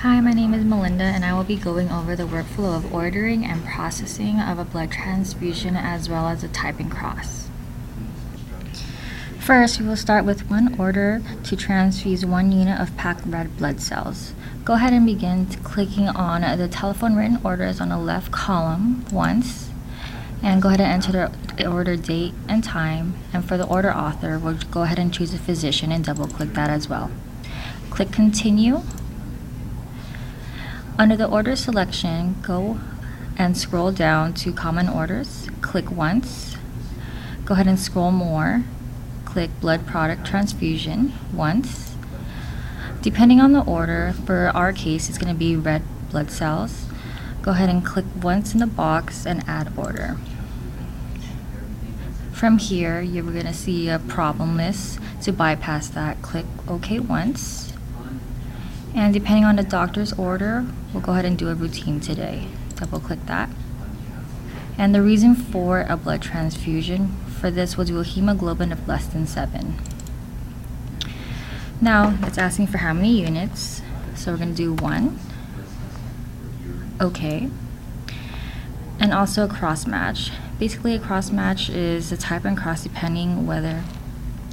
Hi, my name is Melinda and I will be going over the workflow of ordering and processing of a blood transfusion as well as a typing cross. First, we will start with one order to transfuse 1 unit of packed red blood cells. Go ahead and begin clicking on the telephone written orders on the left column once, and go ahead and enter the order date and time. And for the order author, we'll go ahead and choose a physician and double click that as well. Click continue. Under the order selection, go and scroll down to common orders. Click once. Go ahead and scroll more. Click blood product transfusion once. Depending on the order, for our case, it's going to be red blood cells. Go ahead and click once in the box and add order. From here, you're going to see a problem list. To bypass that, click OK once. And depending on the doctor's order, we'll go ahead and do a routine today. Double click that. And the reason for a blood transfusion, for this we'll do a hemoglobin of less than 7. Now it's asking for how many units, so we're going to do 1. Okay. And also a cross match. Basically a cross match is a type and cross depending whether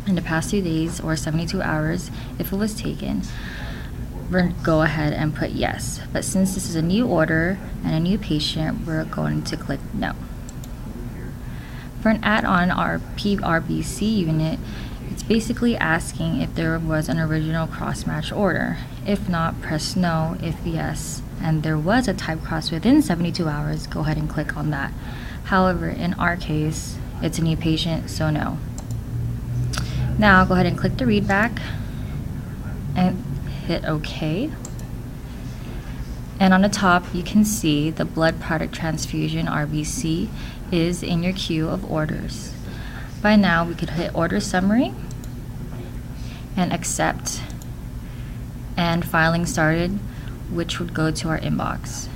in the past 2 days or 72 hours if it was taken. We're going to go ahead and put yes, but since this is a new order and a new patient, we're going to click no. For an add-on PRBC unit, it's basically asking if there was an original cross-match order. If not, press no. If yes, and there was a type cross within 72 hours, go ahead and click on that. However, in our case, it's a new patient, so no. Now go ahead and click the read back and hit OK. And on the top you can see the blood product transfusion RBC is in your queue of orders. By now we could hit order summary and accept and filing started, which would go to our inbox.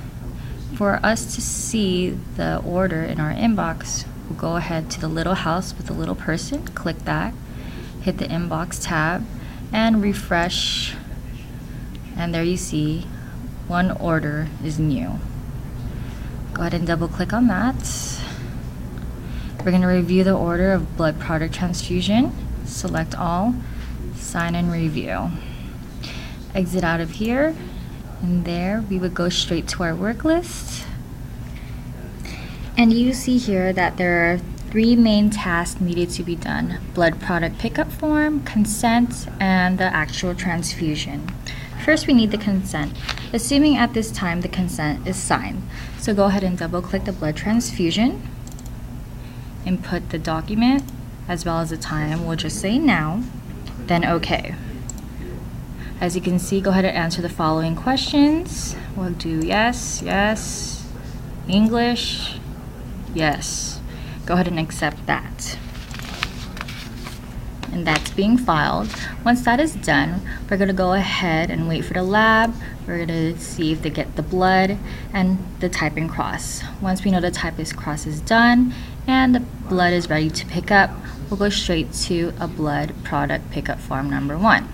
For us to see the order in our inbox, we'll go ahead to the little house with the little person, click that, hit the inbox tab and refresh. And there you see, one order is new. Go ahead and double click on that. We're going to review the order of blood product transfusion. Select all, sign and review. Exit out of here, and there we would go straight to our work list. And you see here that there are 3 main tasks needed to be done: blood product pickup form, consent, and the actual transfusion. First, we need the consent, assuming at this time the consent is signed. So go ahead and double click the blood transfusion, input the document as well as the time. We'll just say now, then OK. As you can see, go ahead and answer the following questions. We'll do yes, yes, English, yes. Go ahead and accept that. And that's being filed. Once that is done, we're going to go ahead and wait for the lab. We're going to see if they get the blood and the typing cross. Once we know the typing cross is done and the blood is ready to pick up, we'll go straight to a blood product pickup form number 1.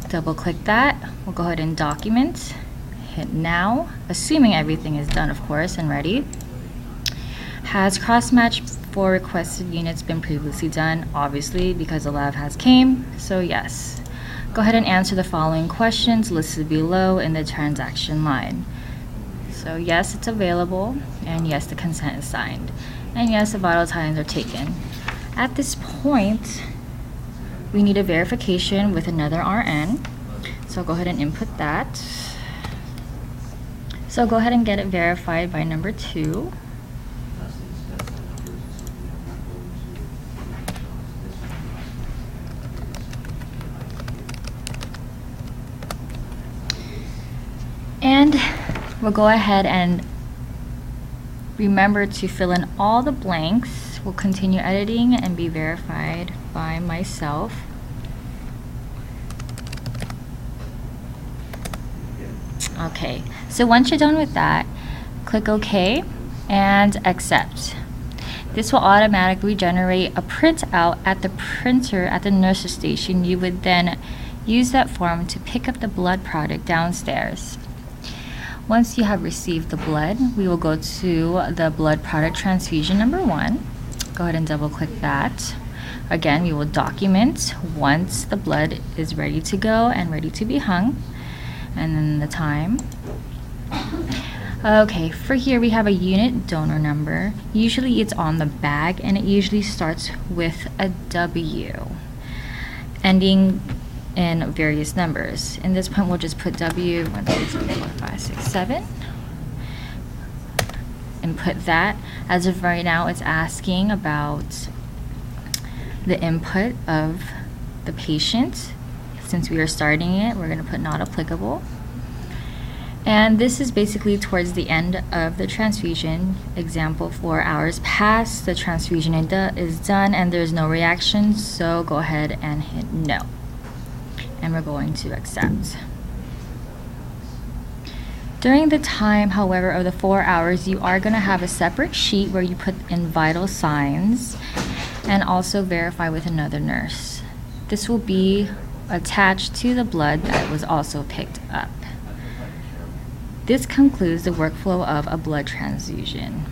Double click that. We'll go ahead and document, hit now, assuming everything is done, of course, and ready. Has cross-match for requested units been previously done? Obviously, because the lab has came, so yes. Go ahead and answer the following questions listed below in the transaction line. So yes, it's available, and yes, the consent is signed, and yes, the vital signs are taken. At this point, we need a verification with another RN, so go ahead and input that. So go ahead and get it verified by number 2. And we'll go ahead and remember to fill in all the blanks. We'll continue editing and be verified by myself. Okay, so once you're done with that, click OK and accept. This will automatically generate a printout at the printer at the nurse's station. You would then Use that form to pick up the blood product downstairs. Once you have received the blood, we will go to the blood product transfusion number 1. Go ahead and double click that. Again, we will document once the blood is ready to go and ready to be hung, and then the time. Okay, for here we have a unit donor number. Usually it's on the bag, and it usually starts with a W, ending in various numbers. In this point, we'll just put W 1, 2, 3, 4, 5, 6, 7, and put that. As of right now, it's asking about the input of the patient. Since we are starting it, we're going to put not applicable. And this is basically towards the end of the transfusion. Example, 4 hours past, the transfusion is done and there's no reaction, so go ahead and hit no. And we're going to accept. During the time, however, of the 4 hours, you are going to have a separate sheet where you put in vital signs and also verify with another nurse. This will be attached to the blood that was also picked up. This concludes the workflow of a blood transfusion.